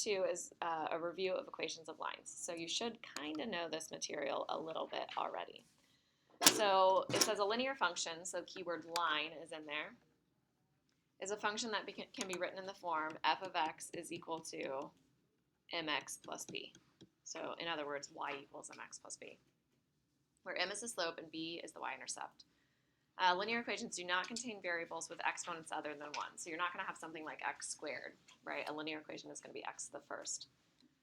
2 is a review of equations of lines. So you should kind of know this material a little bit already. So it says a linear function, so keyword line is in there, is a function that can be written in the form f of x is equal to mx plus b. So in other words, y equals mx plus b, where m is the slope and b is the y-intercept. Linear equations do not contain variables with exponents other than 1. So you're not going to have something like x squared, right? A linear equation is going to be x to the first.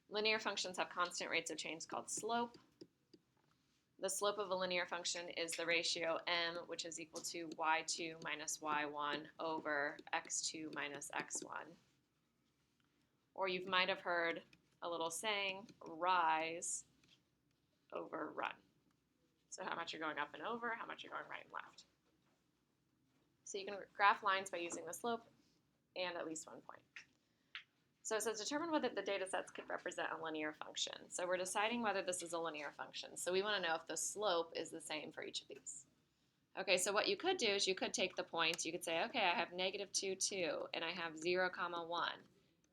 Linear functions have constant rates of change called slope. The slope of a linear function is the ratio m, which is equal to y2 minus y1 over x2 minus x1. Or you might have heard a little saying, rise over run. So how much you're going up and over, how much you're going right and left. So you can graph lines by using the slope and at least one point. So it says determine whether the data sets could represent a linear function. So we're deciding whether this is a linear function. So we want to know if the slope is the same for each of these. Okay, so what you could do is you could take the points. You could say, okay, I have negative 2, 2, and I have 0, 1.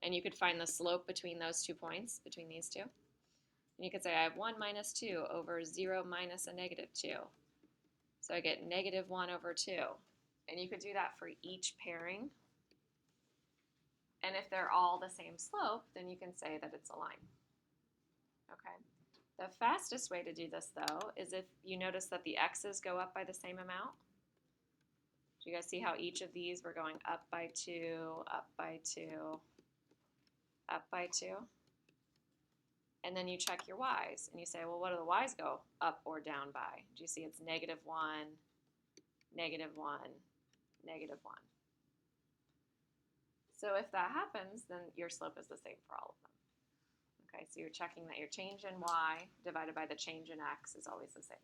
And you could find the slope between those 2 points, between these two. And you could say I have 1 minus 2 over 0 minus a negative 2. So I get negative 1 over 2. And you could do that for each pairing. And if they're all the same slope, then you can say that it's a line. Okay. The fastest way to do this, though, is if you notice that the x's go up by the same amount. Do you guys see how each of these were going up by 2, up by 2, up by 2? And then you check your y's, and you say, well, what do the y's go up or down by? Do you see it's negative 1, negative 1, negative 1? So if that happens, then your slope is the same for all of them. Okay, so you're checking that your change in y divided by the change in x is always the same.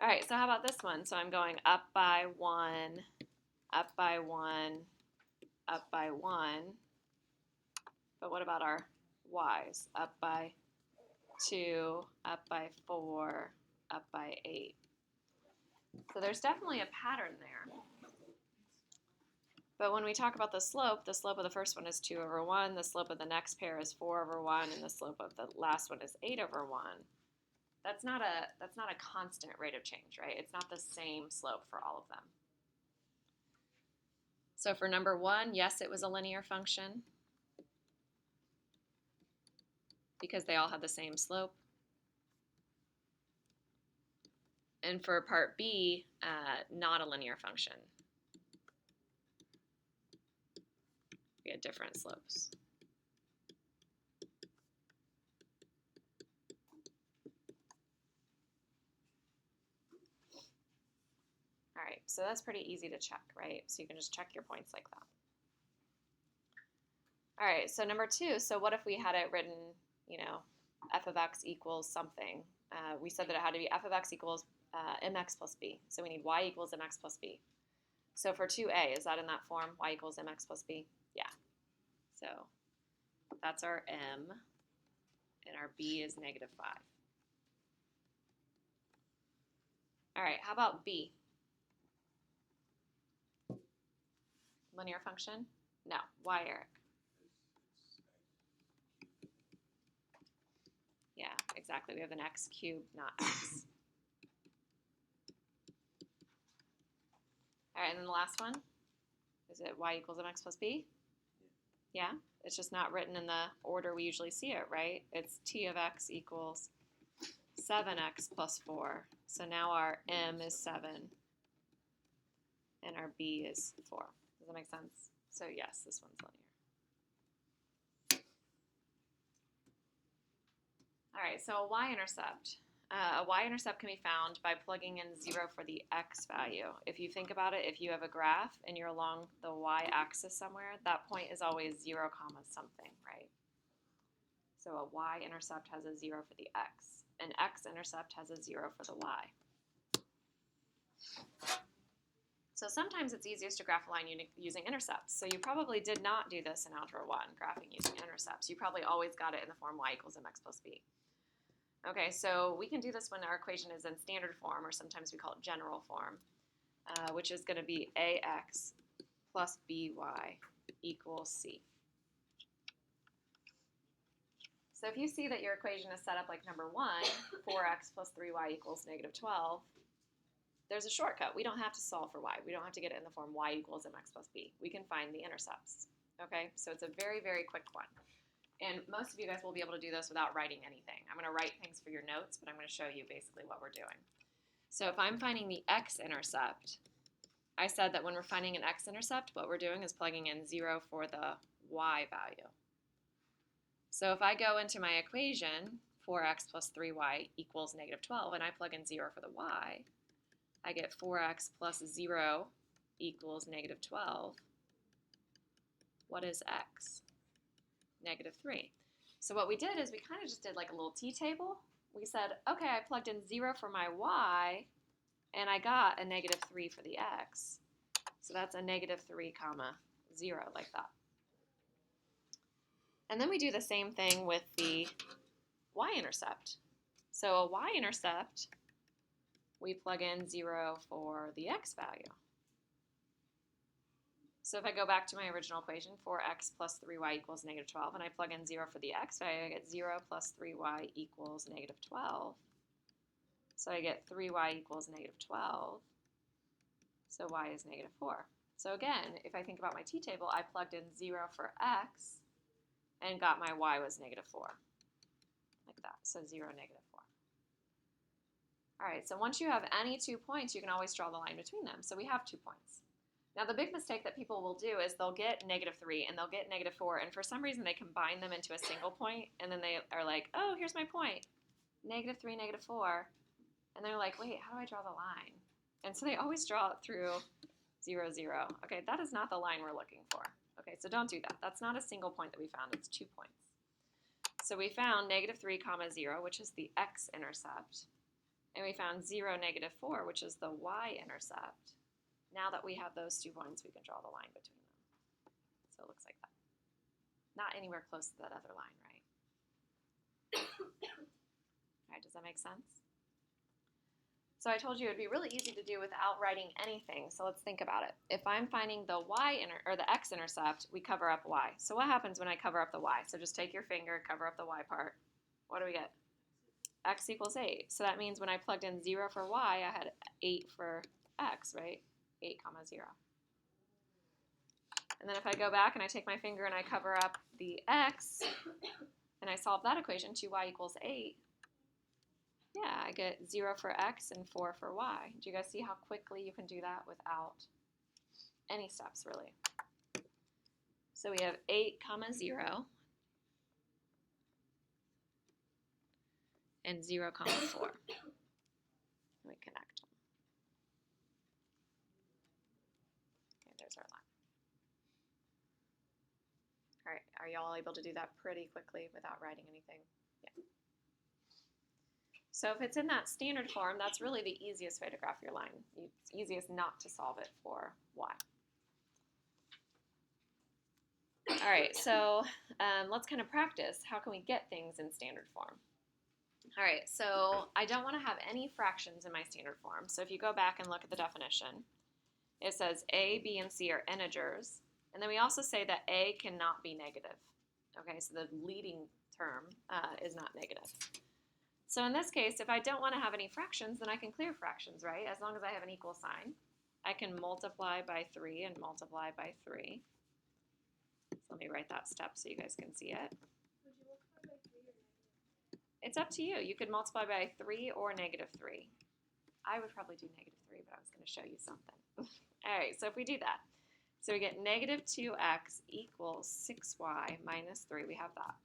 All right, so how about this one? So I'm going up by 1, up by 1, up by 1. But what about our y's? Up by 2, up by 4, up by 8. So there's definitely a pattern there. But when we talk about the slope of the first one is 2 over 1, the slope of the next pair is 4 over 1, and the slope of the last one is 8 over 1. That's not a constant rate of change, right? It's not the same slope for all of them. So for number 1, yes, it was a linear function because they all had the same slope. And for part B, not a linear function. We had different slopes. All right, so that's pretty easy to check, right? So you can just check your points like that. All right, so number 2, so what if we had it written, f of x equals something? We said that it had to be f of x equals mx plus b. So we need y equals mx plus b. So for 2a, is that in that form, y equals mx plus b? Yeah. So that's our m, and our b is negative 5. All right, how about b? Linear function? No. Why, Eric? Yeah, exactly. We have an x cubed, not x. All right, and then the last one? Is it y equals mx plus b? Yeah, it's just not written in the order we usually see it, right? It's t of x equals 7x plus 4. So now our m is 7, and our b is 4. Does that make sense? So yes, this one's linear. All right, so a y-intercept. A y-intercept can be found by plugging in 0 for the x value. If you think about it, if you have a graph and you're along the y-axis somewhere, that point is always 0, something, right? So a y-intercept has a 0 for the x. An x-intercept has a 0 for the y. So sometimes it's easiest to graph a line using intercepts. So you probably did not do this in Algebra 1, graphing using intercepts. You probably always got it in the form y equals mx plus b. Okay, so we can do this when our equation is in standard form, or sometimes we call it general form, which is going to be ax plus by equals c. So if you see that your equation is set up like number 1, 4x plus 3y equals negative 12, there's a shortcut. We don't have to solve for y. We don't have to get it in the form y equals mx plus b. We can find the intercepts. Okay, so it's a very, very quick one. And most of you guys will be able to do this without writing anything. I'm going to write things for your notes, but I'm going to show you basically what we're doing. So if I'm finding the x-intercept, I said that when we're finding an x-intercept, what we're doing is plugging in 0 for the y value. So if I go into my equation, 4x plus 3y equals negative 12, and I plug in 0 for the y, I get 4x plus 0 equals negative 12. What is x? Negative 3. So what we did is we kind of just did like a little t-table. We said, okay, I plugged in 0 for my y, and I got a negative 3 for the x. So that's a negative 3 comma 0, like that. And then we do the same thing with the y-intercept. So a y-intercept, we plug in 0 for the x value. So if I go back to my original equation, 4x plus 3y equals negative 12, and I plug in 0 for the x value, I get 0 plus 3y equals negative 12. So I get 3y equals negative 12. So y is negative 4. So again, if I think about my t-table, I plugged in 0 for x and got my y was negative 4. Like that. So 0, negative 4. All right, so once you have any 2 points, you can always draw the line between them. So we have 2 points. Now the big mistake that people will do is they'll get negative 3 and they'll get negative 4, and for some reason they combine them into a single point, and then they are like, oh, here's my point, negative 3, negative 4, and they're like, wait, how do I draw the line? And so they always draw it through 0, 0. Okay, that is not the line we're looking for. Okay, so don't do that. That's not a single point that we found. It's 2 points. So we found negative 3 comma 0, which is the x-intercept, and we found 0, negative 4, which is the y-intercept. Now that we have those 2 points, we can draw the line between them. So it looks like that. Not anywhere close to that other line, right? All right, does that make sense? So I told you it would be really easy to do without writing anything. So let's think about it. If I'm finding the the x-intercept, we cover up y. So what happens when I cover up the y? So just take your finger, cover up the y part. What do we get? X equals 8. So that means when I plugged in 0 for y, I had 8 for x, right? 8 comma 0. And then if I go back and I take my finger and I cover up the x, and I solve that equation, 2y equals 8, yeah, I get 0 for x and 4 for y. Do you guys see how quickly you can do that without any steps, really? So we have 8 comma 0 and 0 comma 4. We connect them. Okay, there's our line. All right, are y'all able to do that pretty quickly without writing anything? Yeah. So if it's in that standard form, that's really the easiest way to graph your line. It's easiest not to solve it for y. All right, so let's kind of practice. How can we get things in standard form? All right, so I don't want to have any fractions in my standard form. So if you go back and look at the definition, it says a, b, and c are integers. And then we also say that a cannot be negative. Okay, so the leading term is not negative. So in this case, if I don't want to have any fractions, then I can clear fractions, right? As long as I have an equal sign. I can multiply by 3 and multiply by 3. So let me write that step so you guys can see it. Would you multiply by 3 or negative? It's up to you. You could multiply by 3 or negative 3. I would probably do negative 3, but I was going to show you something. All right, so if we do that, so we get negative 2x equals 6y minus 3. We have that.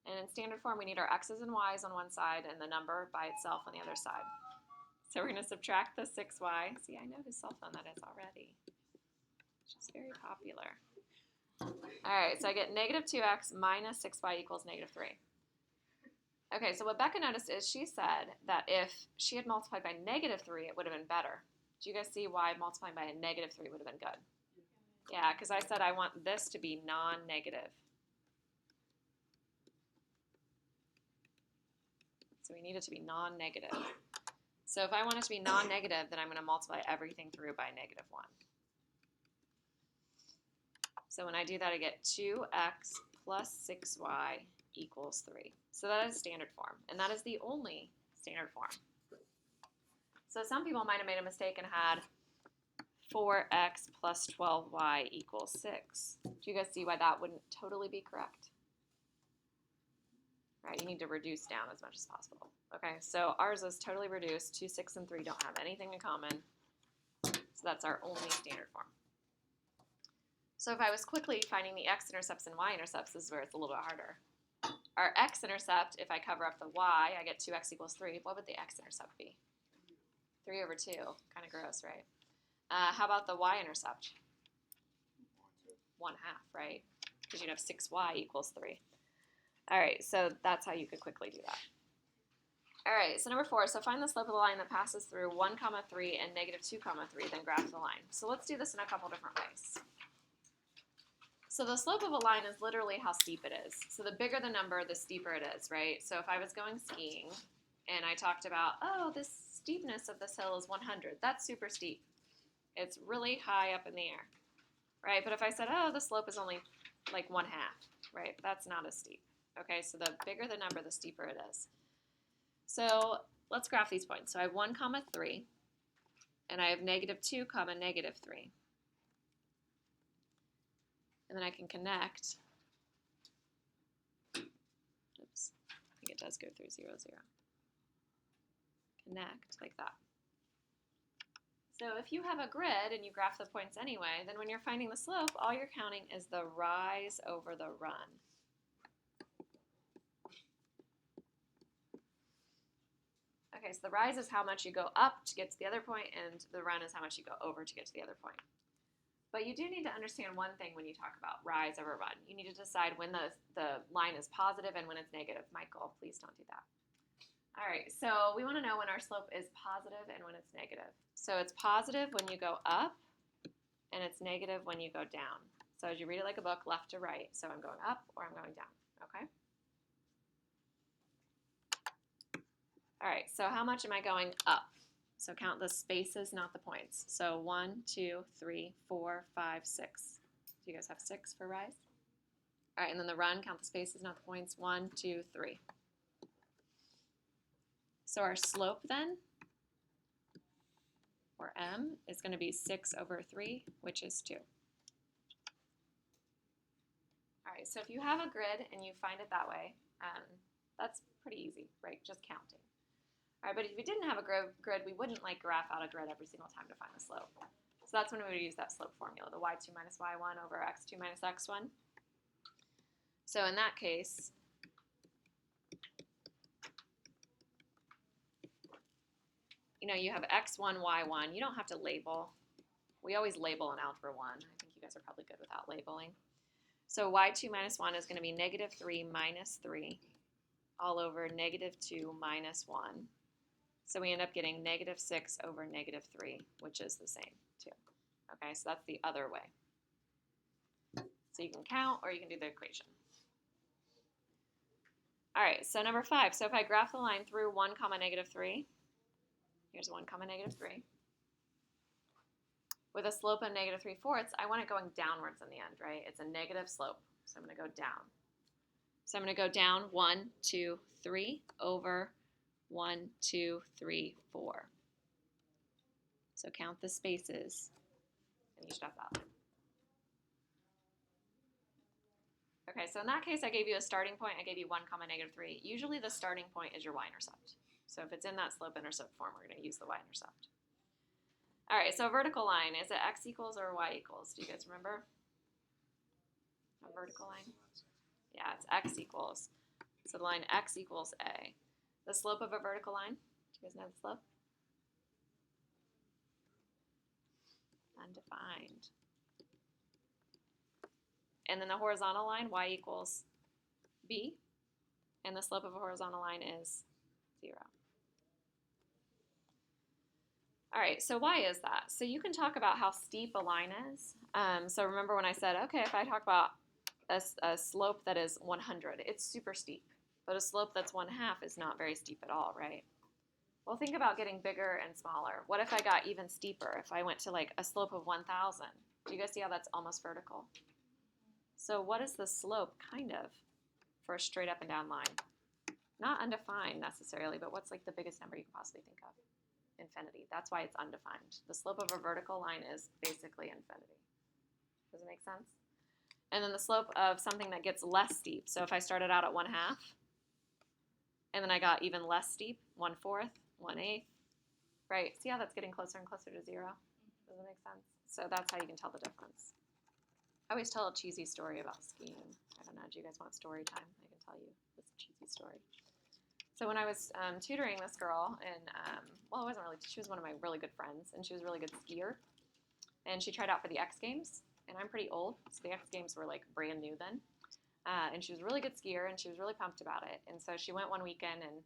And in standard form, we need our x's and y's on one side and the number by itself on the other side. So we're going to subtract the 6y. See, I know whose cell phone that is already. She's very popular. All right, so I get negative 2x minus 6y equals negative 3. Okay, so what Becca noticed is she said that if she had multiplied by negative 3, it would have been better. Do you guys see why multiplying by a negative 3 would have been good? Yeah, because I said I want this to be non-negative. So we need it to be non-negative. So if I want it to be non-negative, then I'm going to multiply everything through by negative 1. So when I do that, I get 2x plus 6y equals 3. So that is standard form, and that is the only standard form. So some people might have made a mistake and had 4x plus 12y equals 6. Do you guys see why that wouldn't totally be correct? Right, you need to reduce down as much as possible. Okay, so ours is totally reduced. 2, 6, and 3 don't have anything in common. So that's our only standard form. So if I was quickly finding the x-intercepts and y-intercepts, this is where it's a little bit harder. Our x-intercept, if I cover up the y, I get 2x equals 3. What would the x-intercept be? 3 over 2. Kind of gross, right? How about the y-intercept? 1/2, right? Because you'd have 6y equals 3. All right, so that's how you could quickly do that. All right, so number 4, so find the slope of the line that passes through 1, 3 and negative 2, 3, then graph the line. So let's do this in a couple different ways. So the slope of a line is literally how steep it is. So the bigger the number, the steeper it is, right? So if I was going skiing and I talked about, oh, this steepness of this hill is 100, that's super steep. It's really high up in the air, right? But if I said, oh, the slope is only like 1/2, right? That's not as steep. Okay, so the bigger the number, the steeper it is. So let's graph these points. So I have 1, 3, and I have negative 2, negative 3. And then I can connect. Oops, I think it does go through 0, 0. Connect like that. So if you have a grid and you graph the points anyway, then when you're finding the slope, all you're counting is the rise over the run. Okay, so the rise is how much you go up to get to the other point, and the run is how much you go over to get to the other point. But you do need to understand one thing when you talk about rise over run. You need to decide when the line is positive and when it's negative. Michael, please don't do that. All right, so we want to know when our slope is positive and when it's negative. So it's positive when you go up, and it's negative when you go down. So as you read it like a book, left to right. So I'm going up or I'm going down, okay? All right, so how much am I going up? So count the spaces, not the points. So 1, 2, 3, 4, 5, 6. Do you guys have 6 for rise? All right, and then the run, count the spaces, not the points. 1, 2, 3. So our slope then, or m, is going to be 6 over 3, which is 2. All right, so if you have a grid and you find it that way, that's pretty easy, right? Just counting. All right, but if you didn't have a grid, we wouldn't like graph out a grid every single time to find the slope. So that's when we would use that slope formula, the y2 minus y1 over x2 minus x1. So in that case, you know, you have x1, y1. You don't have to label. We always label in Algebra 1. I think you guys are probably good without labeling. So y2 minus 1 is going to be negative 3 minus 3 all over negative 2 minus 1. So we end up getting negative 6 over negative 3, which is the same, too. Okay, so that's the other way. So you can count or you can do the equation. All right, so number 5. So if I graph the line through 1, negative 3, here's 1, negative 3. With a slope of negative 3/4, I want it going downwards in the end, right? It's a negative slope, so I'm going to go down. So I'm going to go down 1, 2, 3 over 1, 2, 3, 4. So count the spaces and you step out. Okay, so in that case, I gave you a starting point. I gave you 1, negative 3. Usually the starting point is your y-intercept. So if it's in that slope-intercept form, we're going to use the y-intercept. All right, so a vertical line, is it x equals or y equals? Do you guys remember? A vertical line? Yeah, it's x equals. So the line x equals a. The slope of a vertical line, do you guys know the slope? Undefined. And then the horizontal line, y equals b. And the slope of a horizontal line is 0. All right, so why is that? So you can talk about how steep a line is. So remember when I said, okay, if I talk about a slope that is 100, it's super steep. But a slope that's 1/2 is not very steep at all, right? Well, think about getting bigger and smaller. What if I got even steeper? If I went to like a slope of 1,000? Do you guys see how that's almost vertical? So what is the slope, kind of, for a straight up and down line? Not undefined necessarily, but what's like the biggest number you can possibly think of? Infinity. That's why it's undefined. The slope of a vertical line is basically infinity. Does it make sense? And then the slope of something that gets less steep. So if I started out at 1/2, and then I got even less steep, 1/4, 1/8, right? See how that's getting closer and closer to 0? Does it make sense? So that's how you can tell the difference. I always tell a cheesy story about skiing. I don't know, do you guys want story time? I can tell you this cheesy story. So when I was tutoring this girl, and well, it wasn't really, she was one of my really good friends, and she was a really good skier. And she tried out for the X Games, and I'm pretty old, so the X Games were like brand new then. And she was a really good skier, and she was really pumped about it. And so she went one weekend and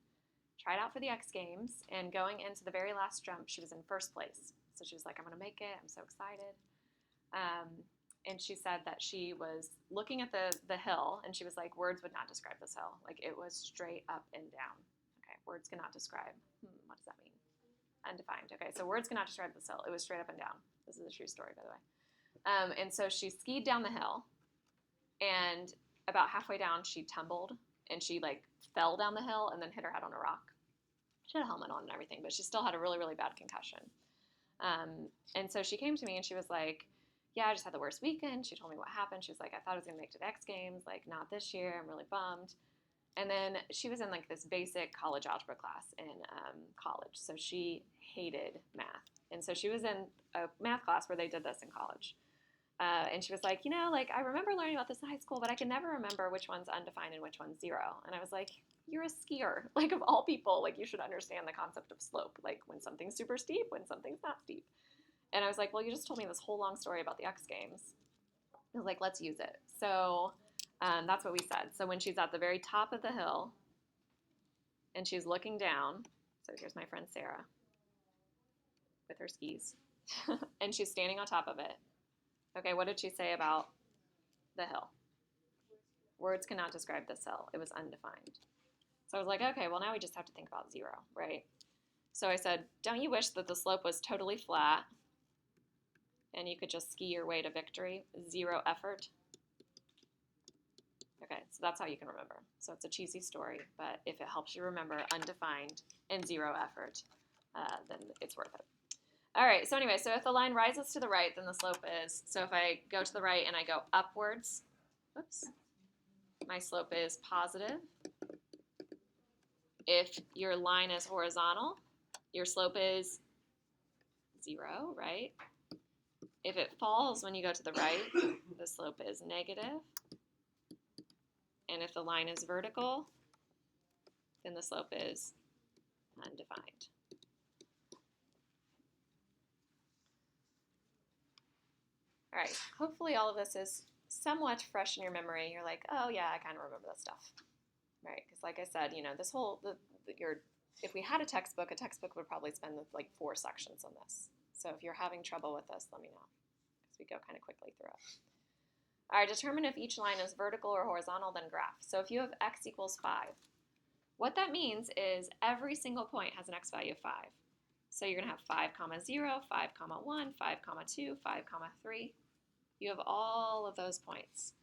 tried out for the X Games, and going into the very last jump, she was in first place. So she was like, I'm going to make it. I'm so excited. And she said that she was looking at the hill, and she was like, words would not describe this hill. Like, it was straight up and down. Okay, words cannot describe. What does that mean? Undefined. Okay, so words cannot describe this hill. It was straight up and down. This is a true story, by the way. And so she skied down the hill, and about halfway down, she tumbled, and she, like, fell down the hill and then hit her head on a rock. She had a helmet on and everything, but she still had a really, really bad concussion. And so she came to me, and she was like, yeah, I just had the worst weekend. She told me what happened. She was like, I thought I was going to make it to the X Games. Like, not this year. I'm really bummed. And then she was in, like, this basic college algebra class in college. So she hated math. And so she was in a math class where they did this in college. And she was like, you know, like, I remember learning about this in high school, but I can never remember which one's undefined and which one's 0. And I was like, you're a skier. Like, of all people, like, you should understand the concept of slope. Like, when something's super steep, when something's not steep. And I was like, well, you just told me this whole long story about the X Games. I was like, let's use it. So that's what we said. So when she's at the very top of the hill and she's looking down, so here's my friend Sarah with her skis, and she's standing on top of it. Okay, what did she say about the hill? Words cannot describe this hill. It was undefined. So I was like, okay, well, now we just have to think about 0, right? So I said, don't you wish that the slope was totally flat and you could just ski your way to victory? 0 effort. Okay, so that's how you can remember. So it's a cheesy story, but if it helps you remember undefined and 0 effort, then it's worth it. All right, so anyway, so if the line rises to the right, then the slope is, so if I go to the right and I go upwards, whoops, my slope is positive. If your line is horizontal, your slope is 0, right? If it falls when you go to the right, the slope is negative. And if the line is vertical, then the slope is undefined. All right, hopefully all of this is somewhat fresh in your memory. You're like, oh yeah, I kind of remember this stuff, right? Because like I said, you know, this whole, if we had a textbook would probably spend like 4 sections on this. So if you're having trouble with this, let me know, because we go kind of quickly through it. All right, determine if each line is vertical or horizontal, then graph. So if you have x equals 5, what that means is every single point has an x value of 5. So you're going to have 5, 0, 5, 1, 5, 2, 5, 3. You have all of those points.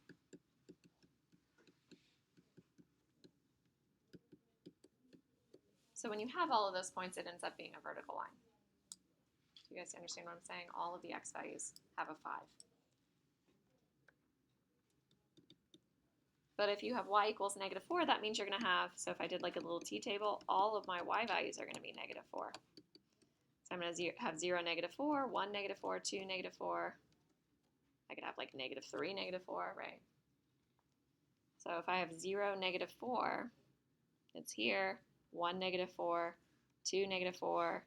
So when you have all of those points, it ends up being a vertical line. Do you guys understand what I'm saying? All of the x values have a 5. But if you have y equals -4, that means you're going to have, so if I did like a little t-table, all of my y values are going to be -4. So I'm going to have 0, -4, 1, -4, 2, -4. I could have like -3, -4, right? So if I have 0, -4, it's here, 1, -4, 2, -4,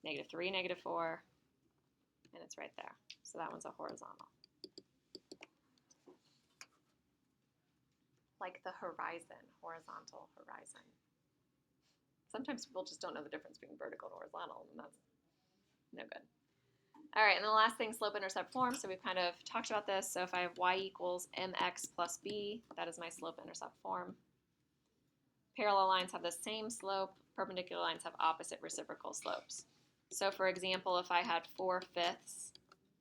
-3, -4, and it's right there. So that one's a horizontal. Like the horizon, horizontal horizon. Sometimes people just don't know the difference between vertical and horizontal, and that's no good. All right, and the last thing, slope-intercept form. So we've kind of talked about this. So if I have y equals mx plus b, that is my slope-intercept form. Parallel lines have the same slope. Perpendicular lines have opposite reciprocal slopes. So for example, if I had 4/5,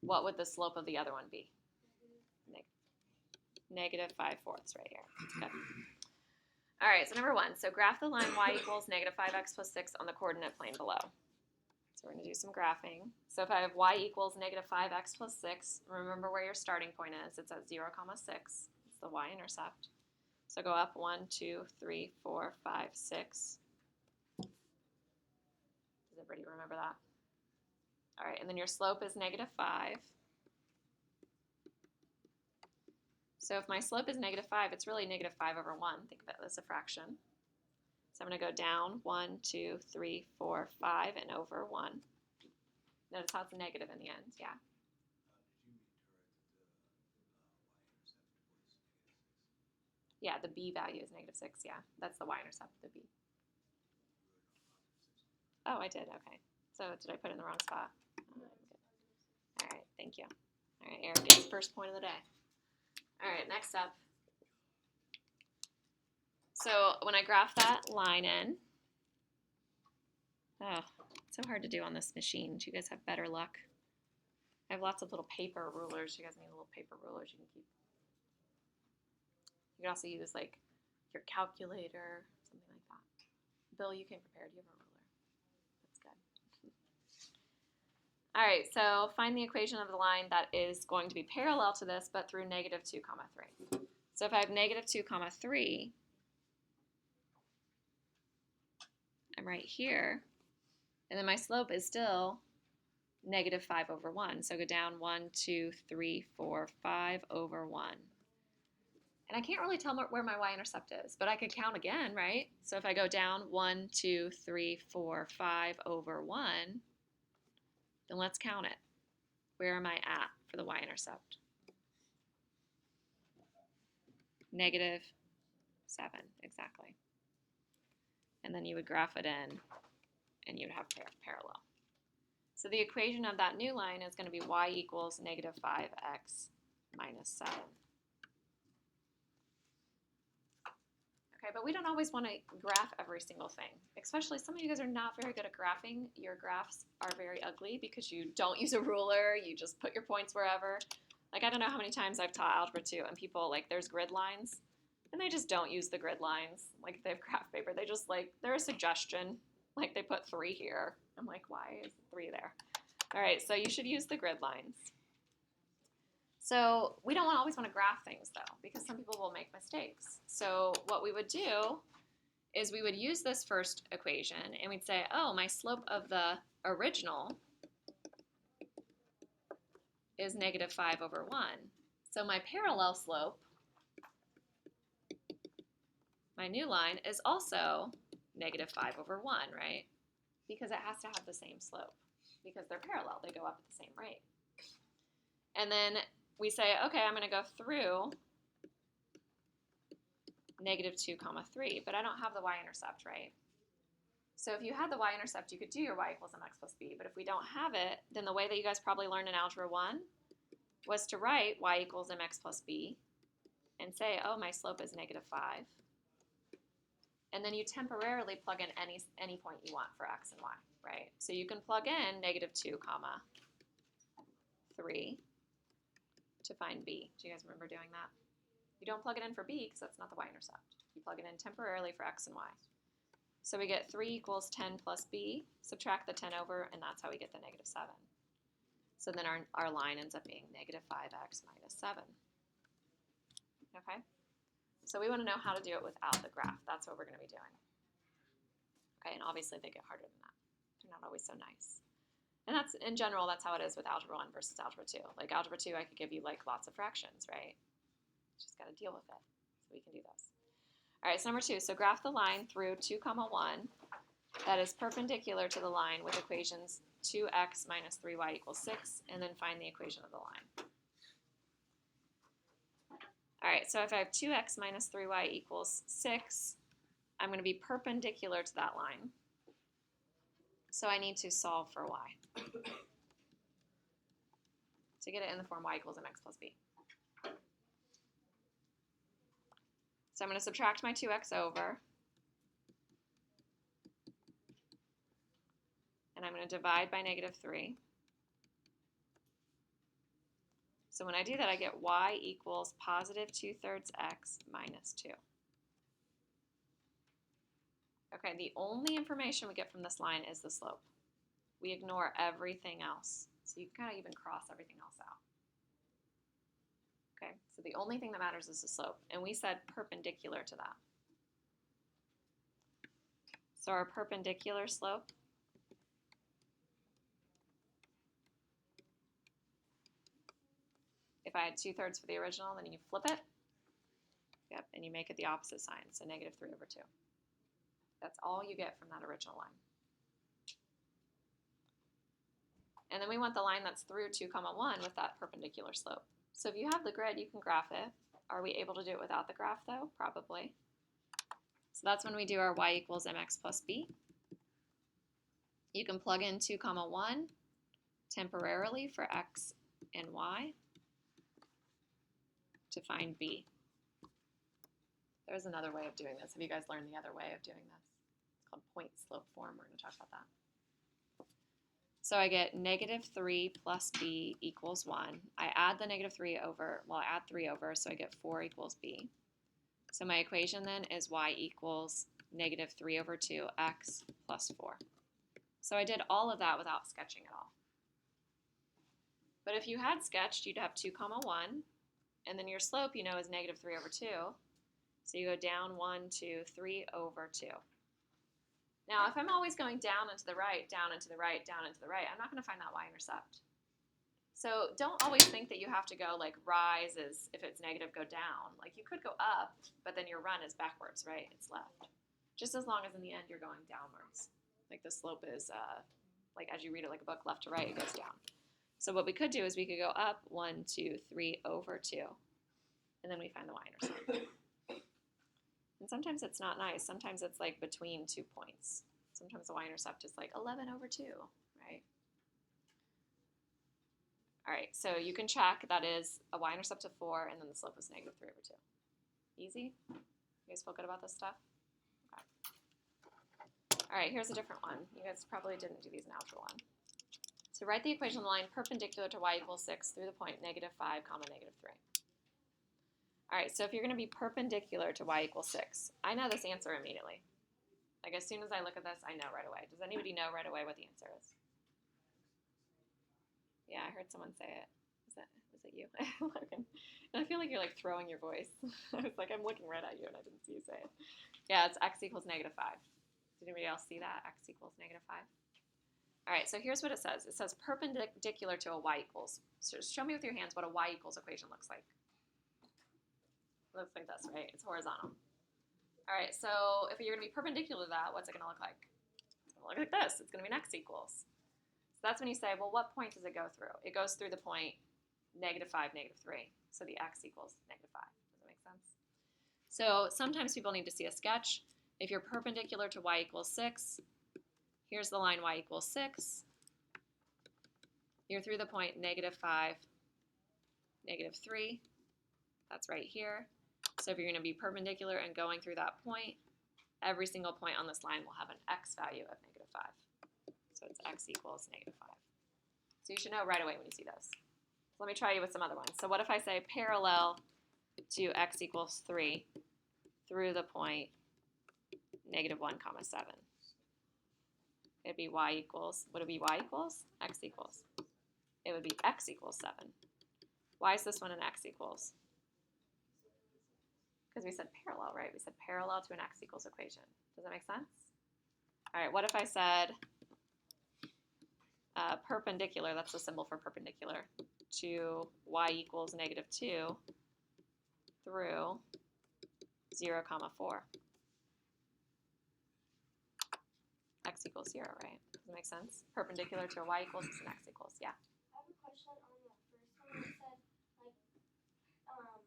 what would the slope of the other one be? negative 5/4 right here. That's good. All right, so number 1. So graph the line y equals negative 5x plus 6 on the coordinate plane below. So we're going to do some graphing. So if I have y equals negative 5x plus 6, remember where your starting point is. It's at 0, 6. It's the y-intercept. So go up 1, 2, 3, 4, 5, 6. Does everybody remember that? All right, and then your slope is negative 5. So if my slope is negative 5, it's really negative 5 over 1. Think of it as a fraction. So I'm going to go down 1, 2, 3, 4, 5, and over 1. Notice how it's negative in the end, yeah. Yeah, the b value is negative 6, yeah. That's the y-intercept, the b. Oh, I did, okay. So did I put it in the wrong spot? All right, thank you. All right, Eric gets first point of the day. All right, next up. So when I graph that line in, oh, it's so hard to do on this machine. Do you guys have better luck? I have lots of little paper rulers. You guys need little paper rulers you can keep. You can also use like your calculator, something like that. Bill, you came prepared. You have a ruler. That's good. All right, so find the equation of the line that is going to be parallel to this, but through negative 2, 3. So if I have negative 2, 3, I'm right here, and then my slope is still negative 5 over 1. So go down 1, 2, 3, 4, 5 over 1. And I can't really tell where my y-intercept is, but I could count again, right? So if I go down 1, 2, 3, 4, 5 over 1, then let's count it. Where am I at for the y-intercept? Negative 7, exactly. And then you would graph it in, and you would have parallel. So the equation of that new line is going to be y equals negative 5x minus 7. Okay, but we don't always want to graph every single thing. Especially some of you guys are not very good at graphing. Your graphs are very ugly because you don't use a ruler. You just put your points wherever. Like, I don't know how many times I've taught Algebra 2, and people, like, there's grid lines, and they just don't use the grid lines. Like, if they have graph paper, they just, like, they're a suggestion. Like, they put 3 here. I'm like, why is 3 there? All right, so you should use the grid lines. So we don't always want to graph things, though, because some people will make mistakes. So what we would do is we would use this first equation, and we'd say, oh, my slope of the original is negative 5 over 1. So my parallel slope, my new line, is also negative 5 over 1, right? Because it has to have the same slope. Because they're parallel, they go up at the same rate. And then we say, okay, I'm going to go through negative 2, 3, but I don't have the y-intercept, right? So if you had the y-intercept, you could do your y equals mx plus b, but if we don't have it, then the way that you guys probably learned in Algebra 1 was to write y equals mx plus b and say, oh, my slope is negative 5. And then you temporarily plug in any point you want for x and y, right? So you can plug in negative 2, 3 to find b. Do you guys remember doing that? You don't plug it in for b because that's not the y-intercept. You plug it in temporarily for x and y. So we get 3 equals 10 plus b, subtract the 10 over, and that's how we get the negative 7. So then our line ends up being negative 5x minus 7. Okay? So we want to know how to do it without the graph. That's what we're going to be doing. Okay, and obviously they get harder than that. They're not always so nice. And that's, in general, that's how it is with Algebra 1 versus Algebra 2. Like Algebra 2, I could give you like lots of fractions, right? Just got to deal with it. So we can do this. All right, so number 2, so graph the line through 2, 1 that is perpendicular to the line with equations 2x minus 3y equals 6, and then find the equation of the line. All right, so if I have 2x minus 3y equals 6, I'm going to be perpendicular to that line. So I need to solve for y. To get it in the form y equals mx plus b. So I'm going to subtract my 2x over. And I'm going to divide by negative 3. So when I do that, I get y equals positive 2/3 x minus 2. Okay, the only information we get from this line is the slope. We ignore everything else. So you can kind of even cross everything else out. Okay, so the only thing that matters is the slope. And we said perpendicular to that. So our perpendicular slope if I had 2/3 for the original, then you flip it. Yep, and you make it the opposite sign, so negative 3/2. That's all you get from that original line. And then we want the line that's through 2, 1 with that perpendicular slope. So if you have the grid, you can graph it. Are we able to do it without the graph though? Probably. So that's when we do our y equals mx plus b. You can plug in 2, 1 temporarily for x and y to find b. There's another way of doing this. Have you guys learned the other way of doing this? It's called point slope form. We're going to talk about that. So I get negative 3 plus b equals 1. I add the negative 3 over, well, I add 3 over, so I get 4 equals b. So my equation then is y equals negative 3/2 x plus 4. So I did all of that without sketching at all. But if you had sketched, you'd have 2, 1, and then your slope, you know, is negative 3/2. So you go down 1, 2, 3/2. Now, if I'm always going down and to the right, down and to the right, down and to the right, I'm not going to find that y-intercept. So don't always think that you have to go like rise is, if it's negative, go down. Like you could go up, but then your run is backwards, right? It's left. Just as long as in the end you're going downwards. Like the slope is, like as you read it like a book, left to right, it goes down. So what we could do is we could go up 1, 2, 3/2, and then we find the y-intercept. And sometimes it's not nice. Sometimes it's like between 2 points. Sometimes the y-intercept is like 11/2, right? All right, so you can check that is a y-intercept of 4, and then the slope is negative 3/2. Easy? You guys feel good about this stuff? Okay. All right, here's a different one. You guys probably didn't do these in Algebra 1. So write the equation of the line perpendicular to y equals 6 through the point negative 5, negative 3. All right, so if you're going to be perpendicular to y equals 6, I know this answer immediately. Like as soon as I look at this, I know right away. Does anybody know right away what the answer is? Yeah, I heard someone say it. Was it you? Logan. And I feel like you're like throwing your voice. I was like, I'm looking right at you and I didn't see you say it. Yeah, it's x equals negative 5. Did anybody else see that? X equals negative 5. All right, so here's what it says. It says perpendicular to a y equals. So just show me with your hands what a y equals equation looks like. It looks like this, right? It's horizontal. All right, so if you're going to be perpendicular to that, what's it going to look like? It's going to look like this. It's going to be an x equals. So that's when you say, well, what point does it go through? It goes through the point negative 5, negative 3. So the x equals negative 5. Does that make sense? So sometimes people need to see a sketch. If you're perpendicular to y equals 6, here's the line y equals 6. You're through the point negative 5, negative 3. That's right here. So if you're going to be perpendicular and going through that point, every single point on this line will have an x value of negative 5. So it's x equals negative 5. So you should know right away when you see this. So let me try you with some other ones. So what if I say parallel to x equals 3 through the point negative 1, 7? It'd be y equals, would it be y equals? X equals. It would be x equals 7. Why is this one an x equals? Because we said parallel, right? We said parallel to an x equals equation. Does that make sense? All right, what if I said perpendicular, that's the symbol for perpendicular, to y equals negative 2 through 0, 4. X equals 0, right? Does that make sense? Perpendicular to a y equals is an x equals, yeah. I have a question on the first one. It said, like, parallel,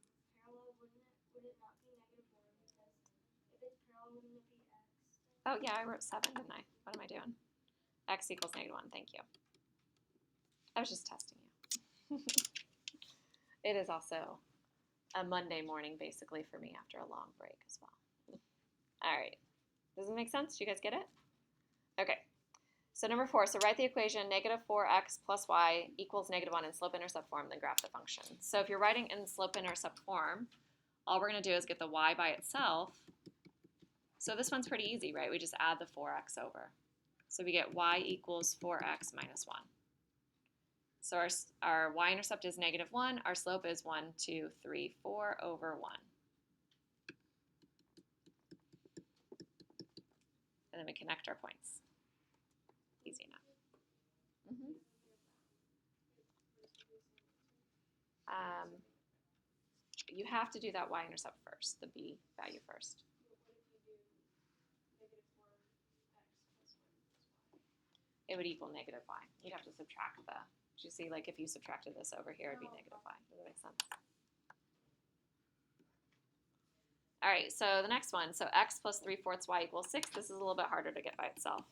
would it not be negative 1? Because if it's parallel, wouldn't it be x? Oh, yeah, I wrote 7, didn't I? What am I doing? X equals negative 1, thank you. I was just testing you. It is also a Monday morning, basically, for me after a long break as well. All right. Does it make sense? Do you guys get it? Okay. So number 4, so write the equation negative 4x plus y equals negative 1 in slope-intercept form, then graph the function. So if you're writing in slope-intercept form, all we're going to do is get the y by itself. So this one's pretty easy, right? We just add the 4x over. So we get y equals 4x minus 1. So our y-intercept is negative 1. Our slope is 1, 2, 3, 4 over 1. And then we connect our points. Easy enough. You have to do that y-intercept first, the b value first. It would equal negative y. You'd have to subtract the, do you see, like if you subtracted this over here, it'd be negative y. Does that make sense? All right, so the next one. So x plus 3/4 y equals 6. This is a little bit harder to get by itself.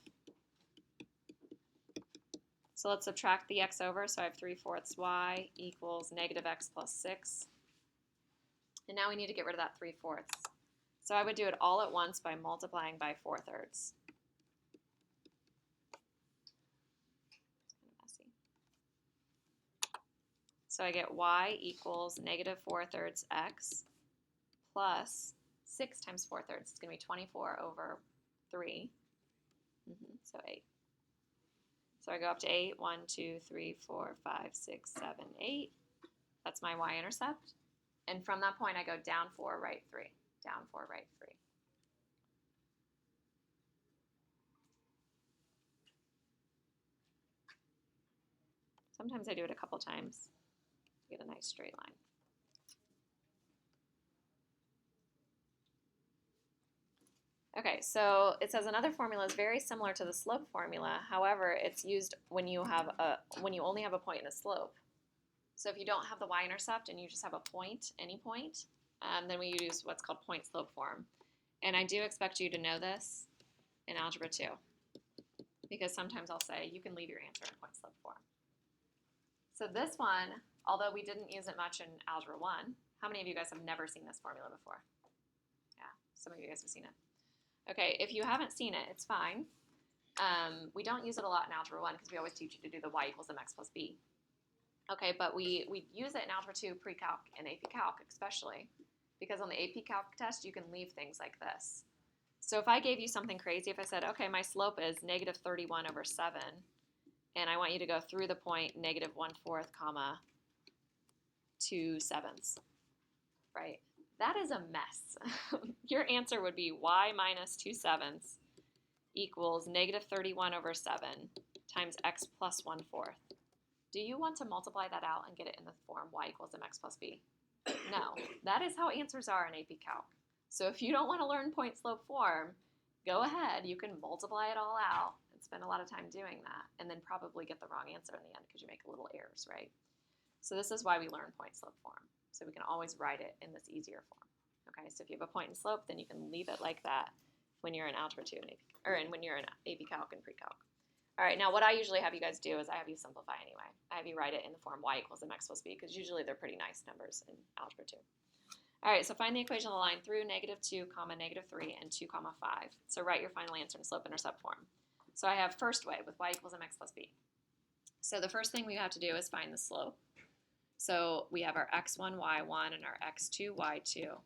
So let's subtract the x over. So I have 3/4 y equals negative x plus 6. And now we need to get rid of that 3/4. So I would do it all at once by multiplying by 4/3. So I get y equals negative 4/3 x plus 6 times 4/3. It's going to be 24 over 3. So 8. So I go up to 8. 1, 2, 3, 4, 5, 6, 7, 8. That's my y-intercept. And from that point, I go down 4, right 3. Down 4, right 3. Sometimes I do it a couple times to get a nice straight line. Okay, so it says another formula is very similar to the slope formula. However, it's used when you only have a point and a slope. So if you don't have the y-intercept and you just have a point, any point, then we use what's called point-slope form. And I do expect you to know this in Algebra 2, because sometimes I'll say you can leave your answer in point-slope form. So this one, although we didn't use it much in Algebra 1, how many of you guys have never seen this formula before? Yeah, some of you guys have seen it. Okay, if you haven't seen it, it's fine. We don't use it a lot in Algebra 1 because we always teach you to do the y equals mx plus b. Okay, but we use it in Algebra 2 pre-calc and AP Calc especially, because on the AP Calc test you can leave things like this. So if I gave you something crazy, if I said, okay, my slope is negative 31 over 7, and I want you to go through the point negative 1/4 comma 2/7, right? That is a mess. Your answer would be y minus 2/7 equals negative 31 over 7 times x plus 1/4. Do you want to multiply that out and get it in the form y equals mx plus b? No. That is how answers are in AP Calc. So if you don't want to learn point-slope form, go ahead. You can multiply it all out and spend a lot of time doing that, and then probably get the wrong answer in the end because you make little errors, right? So this is why we learn point-slope form. So we can always write it in this easier form. Okay, so if you have a point and slope, then you can leave it like that when you're in Algebra 2 and when you're in AP Calc and Pre-Calc. All right, now what I usually have you guys do is I have you simplify anyway. I have you write it in the form y equals mx plus b, because usually they're pretty nice numbers in Algebra 2. All right, so find the equation of the line through negative 2, comma, negative 3, and 2, comma, 5. So write your final answer in slope-intercept form. So I have first way with y equals mx plus b. So the first thing we have to do is find the slope. So we have our x1, y1, and our x2, y2.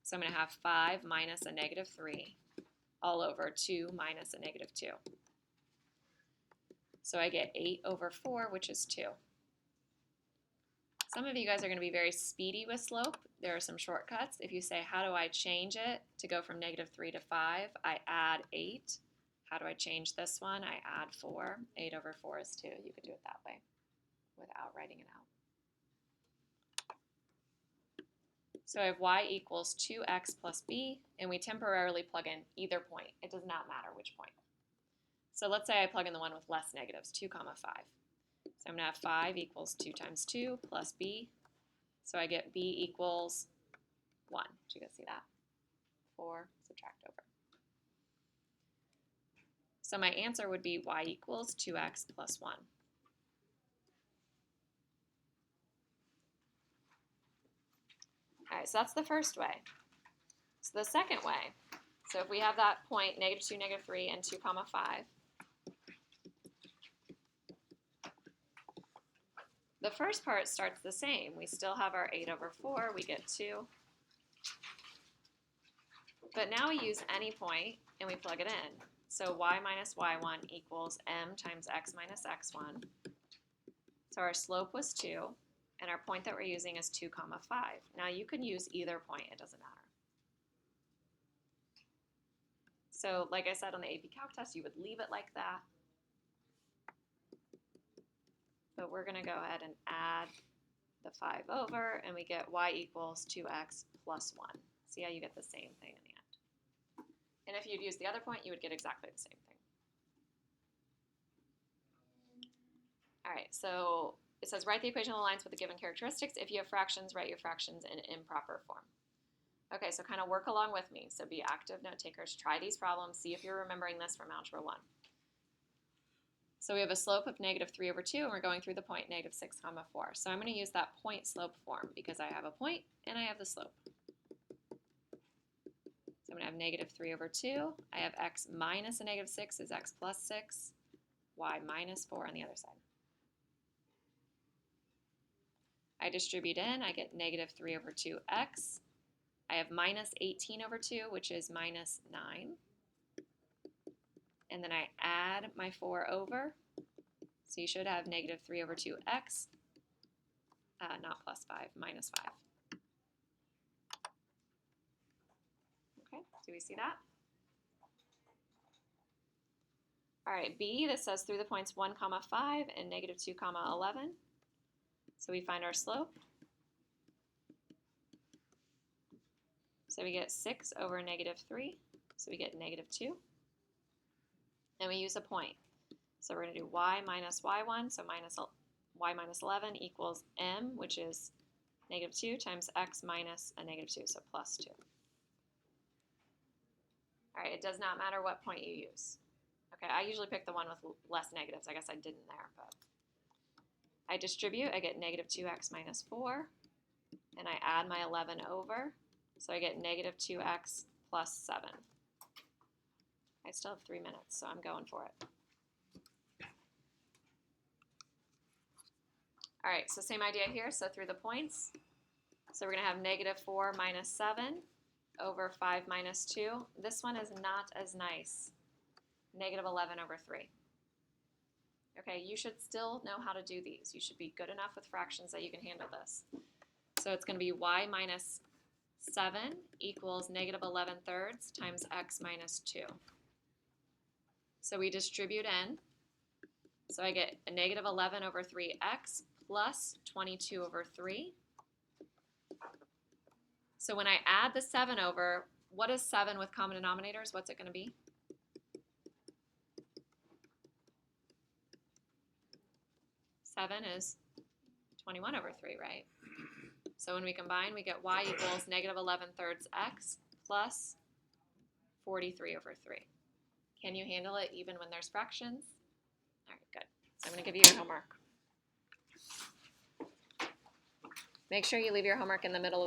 So I'm going to have 5 minus a negative 3 all over 2 minus a negative 2. So I get 8 over 4, which is 2. Some of you guys are going to be very speedy with slope. There are some shortcuts. If you say, how do I change it to go from negative 3 to 5? I add 8. How do I change this one? I add 4. 8 over 4 is 2. You could do it that way without writing it out. So I have y equals 2x plus b, and we temporarily plug in either point. It does not matter which point. So let's say I plug in the one with less negatives, 2, comma, 5. So I'm going to have 5 equals 2 times 2 plus b. So I get b equals 1. Did you guys see that? 4, subtract over. So my answer would be y equals 2x plus 1. All right, so that's the first way. So the second way, so if we have that point, negative 2, negative 3, and 2, comma, 5, the first part starts the same. We still have our 8 over 4. We get 2. But now we use any point and we plug it in. So y minus y1 equals m times x minus x1. So our slope was 2, and our point that we're using is 2, 5. Now you can use either point. It doesn't matter. So like I said on the AP Calc test, you would leave it like that. But we're going to go ahead and add the 5 over, and we get y equals 2x plus 1. See how you get the same thing in the end. And if you'd use the other point, you would get exactly the same thing. All right, so it says write the equation of the lines with the given characteristics. If you have fractions, write your fractions in improper form. Okay, so kind of work along with me. So be active note takers. Try these problems. See if you're remembering this from Algebra 1. So we have a slope of negative 3 over 2, and we're going through the point negative 6, 4. So I'm going to use that point slope form because I have a point and I have the slope. So I'm going to have negative 3 over 2. I have x minus a negative 6 is x plus 6, y minus 4 on the other side. I distribute in, I get negative 3 over 2x. I have minus 18 over 2, which is minus 9. And then I add my 4 over. So you should have negative 3 over 2x, not plus 5, minus 5. Okay, do we see that? All right, B, this says through the points 1, 5 and negative 2, 11. So we find our slope. So we get 6 over negative 3. So we get negative 2. And we use a point. So we're going to do y minus y1. So y minus 11 equals m, which is negative 2 times x minus a negative 2, so plus 2. All right, it does not matter what point you use. Okay, I usually pick the one with less negatives. I guess I didn't there, but I distribute. I get negative 2x minus 4, and I add my 11 over. So I get negative 2x plus 7. I still have 3 minutes, so I'm going for it. All right, so same idea here. So through the points, so we're going to have negative 4 minus 7 over 5 minus 2. This one is not as nice. Negative 11 over 3. Okay, you should still know how to do these. You should be good enough with fractions that you can handle this. So it's going to be y minus 7 equals negative 11 thirds times x minus 2. So we distribute in. So I get a negative 11 over 3x plus 22 over 3. So when I add the 7 over, what is 7 with common denominators? What's it going to be? Seven is 21 over 3, right? So when we combine, we get y equals negative 11 thirds x plus 43 over 3. Can you handle it even when there's fractions? All right, good. So I'm going to give you your homework. Make sure you leave your homework in the middle of the